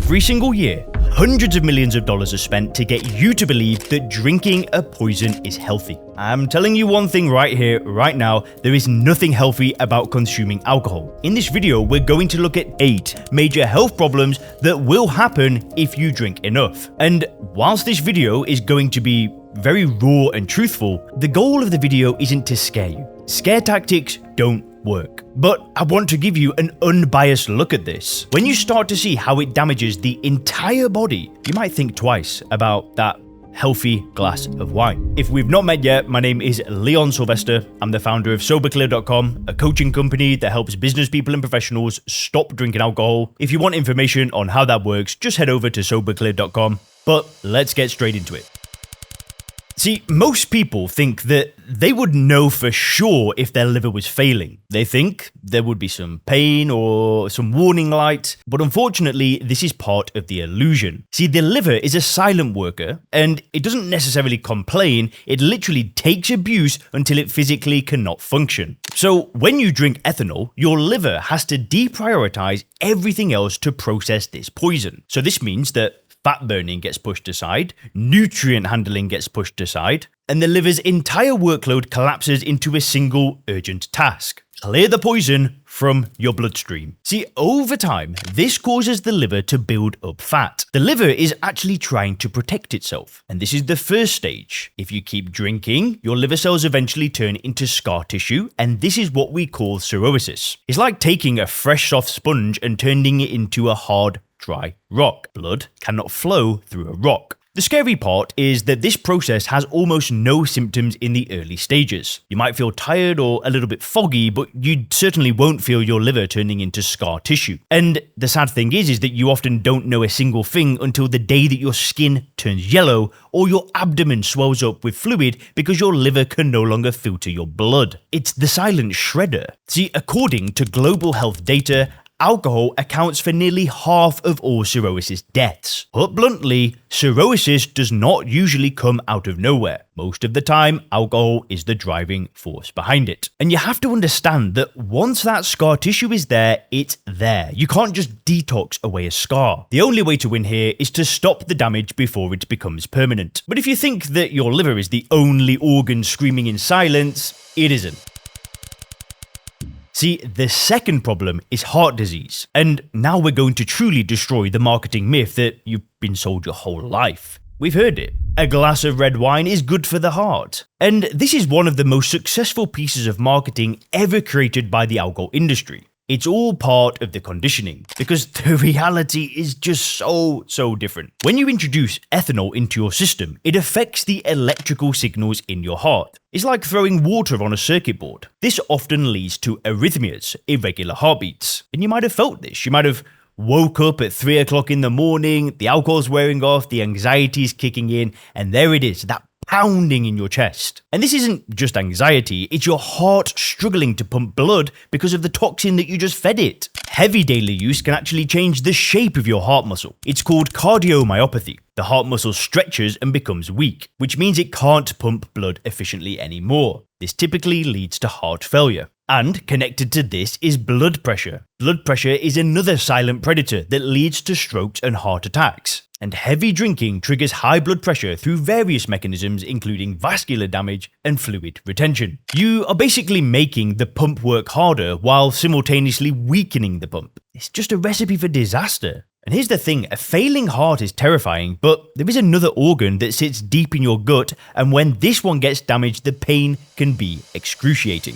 Every single year, hundreds of millions of dollars are spent to get you to believe that drinking a poison is healthy. I'm telling you one thing right here, right now, there is nothing healthy about consuming alcohol. In this video, we're going to look at 8 major health problems that will happen if you drink enough. And whilst this video is going to be very raw and truthful, the goal of the video isn't to scare you. Scare tactics don't work. But I want to give you an unbiased look at this. When you start to see how it damages the entire body, you might think twice about that healthy glass of wine. If we've not met yet, my name is Leon Sylvester. I'm the founder of SoberClear.com, a coaching company that helps business people and professionals stop drinking alcohol. If you want information on how that works, just head over to SoberClear.com. But let's get straight into it. See, most people think that they would know for sure if their liver was failing. They think there would be some pain or some warning light, but unfortunately, this is part of the illusion. See, the liver is a silent worker, and it doesn't necessarily complain, it literally takes abuse until it physically cannot function. So, when you drink ethanol, your liver has to deprioritize everything else to process this poison. So this means that fat burning gets pushed aside, nutrient handling gets pushed aside, and the liver's entire workload collapses into a single urgent task: clear the poison from your bloodstream. See, over time, this causes the liver to build up fat. The liver is actually trying to protect itself, and this is the first stage. If you keep drinking, your liver cells eventually turn into scar tissue, and this is what we call cirrhosis. It's like taking a fresh soft sponge and turning it into a hard, dry rock. Blood cannot flow through a rock. The scary part is that this process has almost no symptoms in the early stages. You might feel tired or a little bit foggy, but you certainly won't feel your liver turning into scar tissue. And the sad thing is that you often don't know a single thing until the day that your skin turns yellow or your abdomen swells up with fluid because your liver can no longer filter your blood. It's the silent shredder. See, according to global health data, alcohol accounts for nearly half of all cirrhosis deaths. Put bluntly, cirrhosis does not usually come out of nowhere. Most of the time, alcohol is the driving force behind it. And you have to understand that once that scar tissue is there, it's there. You can't just detox away a scar. The only way to win here is to stop the damage before it becomes permanent. But if you think that your liver is the only organ screaming in silence, it isn't. See, the second problem is heart disease. And now we're going to truly destroy the marketing myth that you've been sold your whole life. We've heard it. A glass of red wine is good for the heart. And this is one of the most successful pieces of marketing ever created by the alcohol industry. It's all part of the conditioning, because the reality is just so different. When you introduce ethanol into your system, it affects the electrical signals in your heart. It's like throwing water on a circuit board. This often leads to arrhythmias, irregular heartbeats. And you might have felt this. You might have woke up at 3 o'clock in the morning, the alcohol's wearing off, the anxiety's kicking in, and there it is, that pounding in your chest. And this isn't just anxiety, it's your heart struggling to pump blood because of the toxin that you just fed it. Heavy daily use can actually change the shape of your heart muscle. It's called cardiomyopathy. The heart muscle stretches and becomes weak, which means it can't pump blood efficiently anymore. This typically leads to heart failure. And connected to this is blood pressure. Blood pressure is another silent predator that leads to strokes and heart attacks. And heavy drinking triggers high blood pressure through various mechanisms, including vascular damage and fluid retention. You are basically making the pump work harder while simultaneously weakening the pump. It's just a recipe for disaster. And here's the thing, a failing heart is terrifying, but there is another organ that sits deep in your gut, and when this one gets damaged, the pain can be excruciating.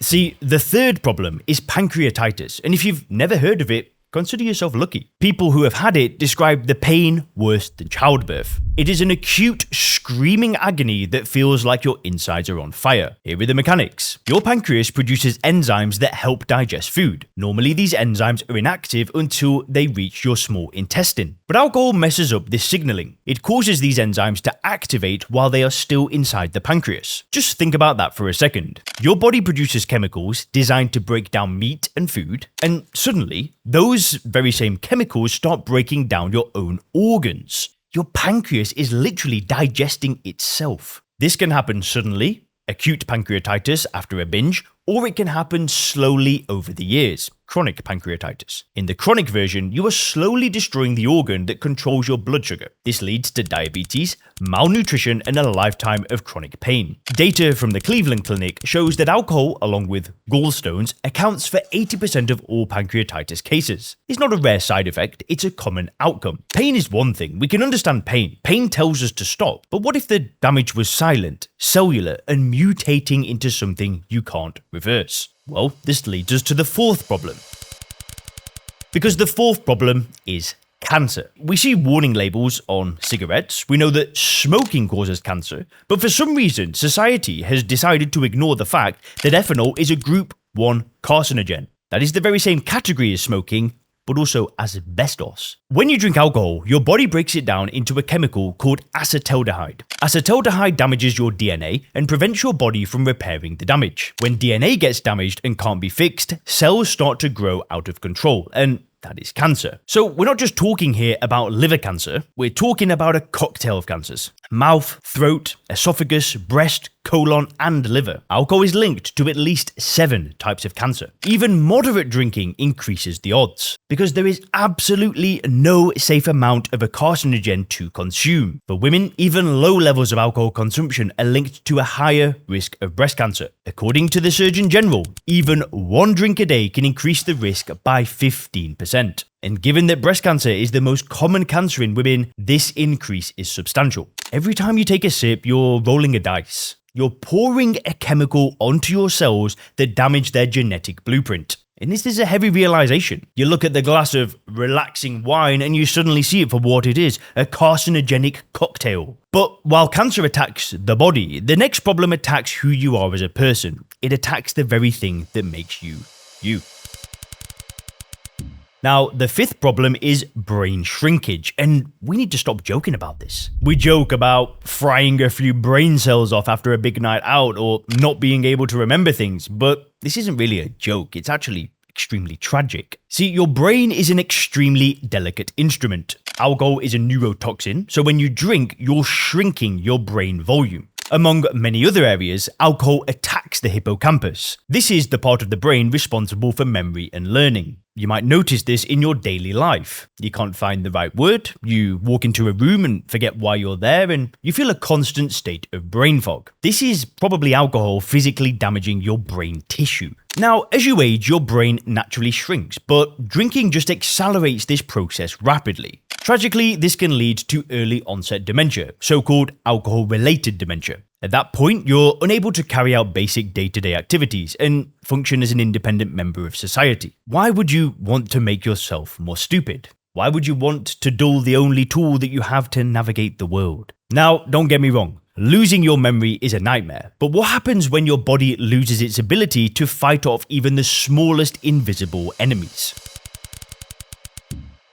See, the third problem is pancreatitis, and if you've never heard of it, consider yourself lucky. People who have had it describe the pain worse than childbirth. It is an acute, screaming agony that feels like your insides are on fire. Here are the mechanics. Your pancreas produces enzymes that help digest food. Normally, these enzymes are inactive until they reach your small intestine. But alcohol messes up this signaling. It causes these enzymes to activate while they are still inside the pancreas. Just think about that for a second. Your body produces chemicals designed to break down meat and food, and suddenly, those very same chemicals start breaking down your own organs. Your pancreas is literally digesting itself. This can happen suddenly, acute pancreatitis after a binge, or it can happen slowly over the years. Chronic pancreatitis. In the chronic version, you are slowly destroying the organ that controls your blood sugar. This leads to diabetes, malnutrition, and a lifetime of chronic pain. Data from the Cleveland Clinic shows that alcohol, along with gallstones, accounts for 80% of all pancreatitis cases. It's not a rare side effect, it's a common outcome. Pain is one thing, we can understand pain. Pain tells us to stop, but what if the damage was silent, cellular, and mutating into something you can't reverse? Well, this leads us to the fourth problem. Because the fourth problem is cancer. We see warning labels on cigarettes, we know that smoking causes cancer, but for some reason, society has decided to ignore the fact that ethanol is a group 1 carcinogen. That is the very same category as smoking, but also asbestos. When you drink alcohol, your body breaks it down into a chemical called acetaldehyde. Acetaldehyde damages your DNA and prevents your body from repairing the damage. When DNA gets damaged and can't be fixed, cells start to grow out of control, and that is cancer. So we're not just talking here about liver cancer, we're talking about a cocktail of cancers. Mouth, throat, esophagus, breast, colon, and liver. Alcohol is linked to at least 7 types of cancer. Even moderate drinking increases the odds, because there is absolutely no safe amount of a carcinogen to consume. For women, even low levels of alcohol consumption are linked to a higher risk of breast cancer. According to the Surgeon General, even 1 drink a day can increase the risk by 15%. And given that breast cancer is the most common cancer in women, this increase is substantial. Every time you take a sip, you're rolling a dice. You're pouring a chemical onto your cells that damage their genetic blueprint. And this is a heavy realization. You look at the glass of relaxing wine and you suddenly see it for what it is, a carcinogenic cocktail. But while cancer attacks the body, the next problem attacks who you are as a person. It attacks the very thing that makes you, you. Now, the fifth problem is brain shrinkage, and we need to stop joking about this. We joke about frying a few brain cells off after a big night out or not being able to remember things, but this isn't really a joke, it's actually extremely tragic. See, your brain is an extremely delicate instrument. Alcohol is a neurotoxin, so when you drink, you're shrinking your brain volume. Among many other areas, alcohol attacks the hippocampus. This is the part of the brain responsible for memory and learning. You might notice this in your daily life. You can't find the right word, you walk into a room and forget why you're there, and you feel a constant state of brain fog. This is probably alcohol physically damaging your brain tissue. Now, as you age, your brain naturally shrinks, but drinking just accelerates this process rapidly. Tragically, this can lead to early onset dementia, so-called alcohol-related dementia. At that point, you're unable to carry out basic day-to-day activities and function as an independent member of society. Why would you want to make yourself more stupid? Why would you want to dull the only tool that you have to navigate the world? Now, don't get me wrong. Losing your memory is a nightmare, but what happens when your body loses its ability to fight off even the smallest invisible enemies?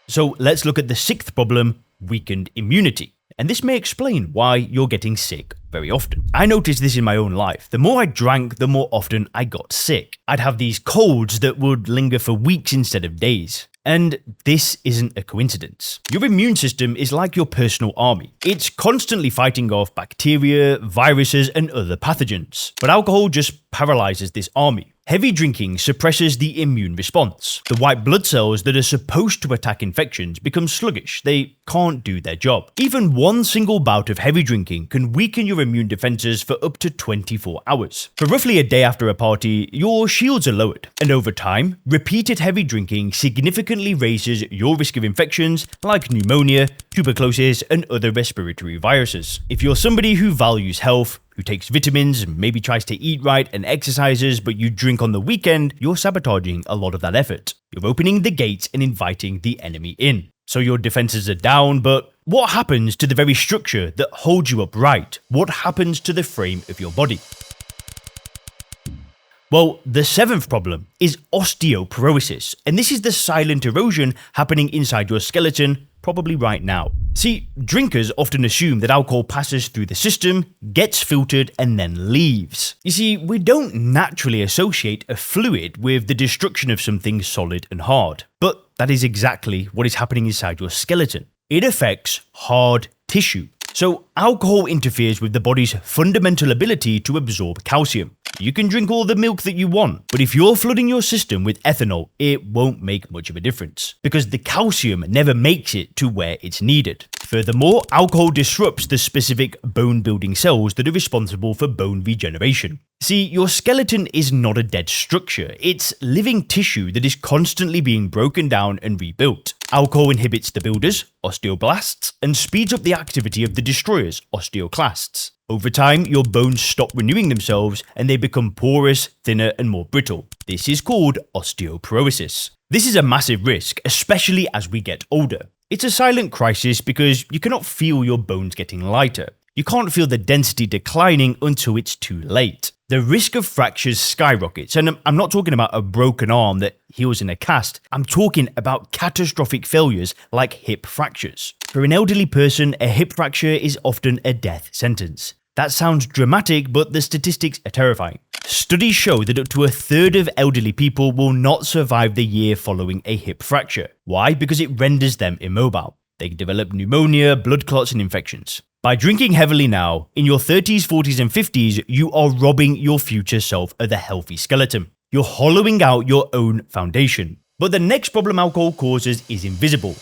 So let's look at the sixth problem, weakened immunity. And this may explain why you're getting sick very often. I noticed this in my own life. The more I drank, the more often I got sick. I'd have these colds that would linger for weeks instead of days. And this isn't a coincidence. Your immune system is like your personal army. It's constantly fighting off bacteria, viruses, and other pathogens. But alcohol just paralyzes this army. Heavy drinking suppresses the immune response. The white blood cells that are supposed to attack infections become sluggish. They can't do their job. Even one single bout of heavy drinking can weaken your immune defenses for up to 24 hours. For roughly a day after a party, your shields are lowered. And over time, repeated heavy drinking significantly raises your risk of infections like pneumonia, tuberculosis, and other respiratory viruses. If you're somebody who values health, who takes vitamins, maybe tries to eat right and exercises, but you drink on the weekend, you're sabotaging a lot of that effort. You're opening the gates and inviting the enemy in. So your defenses are down, but what happens to the very structure that holds you upright? What happens to the frame of your body? Well, the seventh problem is osteoporosis, and this is the silent erosion happening inside your skeleton, probably right now. See, drinkers often assume that alcohol passes through the system, gets filtered, and then leaves. You see, we don't naturally associate a fluid with the destruction of something solid and hard, but that is exactly what is happening inside your skeleton. It affects hard tissue. So, alcohol interferes with the body's fundamental ability to absorb calcium. You can drink all the milk that you want, but if you're flooding your system with ethanol, it won't make much of a difference, because the calcium never makes it to where it's needed. Furthermore, alcohol disrupts the specific bone-building cells that are responsible for bone regeneration. See, your skeleton is not a dead structure, it's living tissue that is constantly being broken down and rebuilt. Alcohol inhibits the builders, osteoblasts, and speeds up the activity of the destroyers, osteoclasts. Over time, your bones stop renewing themselves and they become porous, thinner, and more brittle. This is called osteoporosis. This is a massive risk, especially as we get older. It's a silent crisis because you cannot feel your bones getting lighter. You can't feel the density declining until it's too late. The risk of fractures skyrockets, and I'm not talking about a broken arm that heals in a cast, I'm talking about catastrophic failures like hip fractures. For an elderly person, a hip fracture is often a death sentence. That sounds dramatic, but the statistics are terrifying. Studies show that up to a third of elderly people will not survive the year following a hip fracture. Why? Because it renders them immobile. They develop pneumonia, blood clots, and infections. By drinking heavily now, in your 30s, 40s, and 50s, you are robbing your future self of a healthy skeleton. You're hollowing out your own foundation. But the next problem alcohol causes is invisible.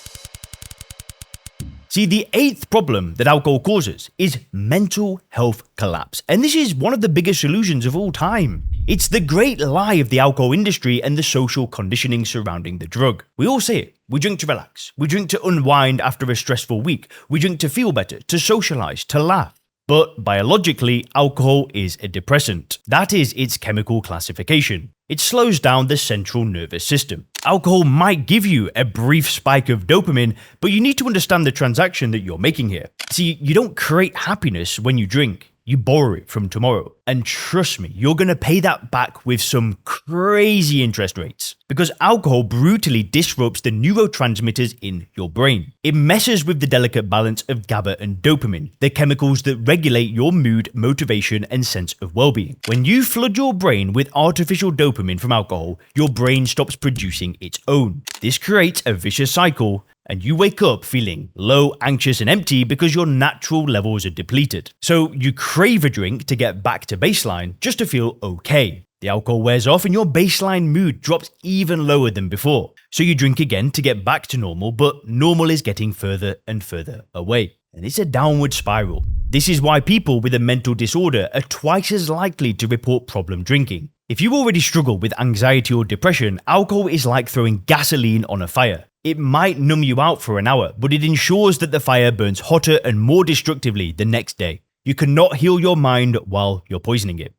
See, the 8th problem that alcohol causes is mental health collapse. And this is one of the biggest illusions of all time. It's the great lie of the alcohol industry and the social conditioning surrounding the drug. We all say it. We drink to relax. We drink to unwind after a stressful week. We drink to feel better, to socialize, to laugh. But biologically, alcohol is a depressant. That is its chemical classification. It slows down the central nervous system. Alcohol might give you a brief spike of dopamine, but you need to understand the transaction that you're making here. See, you don't create happiness when you drink. You borrow it from tomorrow. And trust me, you're going to pay that back with some crazy interest rates. Because alcohol brutally disrupts the neurotransmitters in your brain. It messes with the delicate balance of GABA and dopamine, the chemicals that regulate your mood, motivation, and sense of well-being. When you flood your brain with artificial dopamine from alcohol, your brain stops producing its own. This creates a vicious cycle, and you wake up feeling low, anxious, and empty because your natural levels are depleted. So you crave a drink to get back to baseline just to feel okay. The alcohol wears off and your baseline mood drops even lower than before. So you drink again to get back to normal, but normal is getting further and further away. And it's a downward spiral. This is why people with a mental disorder are twice as likely to report problem drinking. If you already struggle with anxiety or depression, alcohol is like throwing gasoline on a fire. It might numb you out for an hour, but it ensures that the fire burns hotter and more destructively the next day. You cannot heal your mind while you're poisoning it.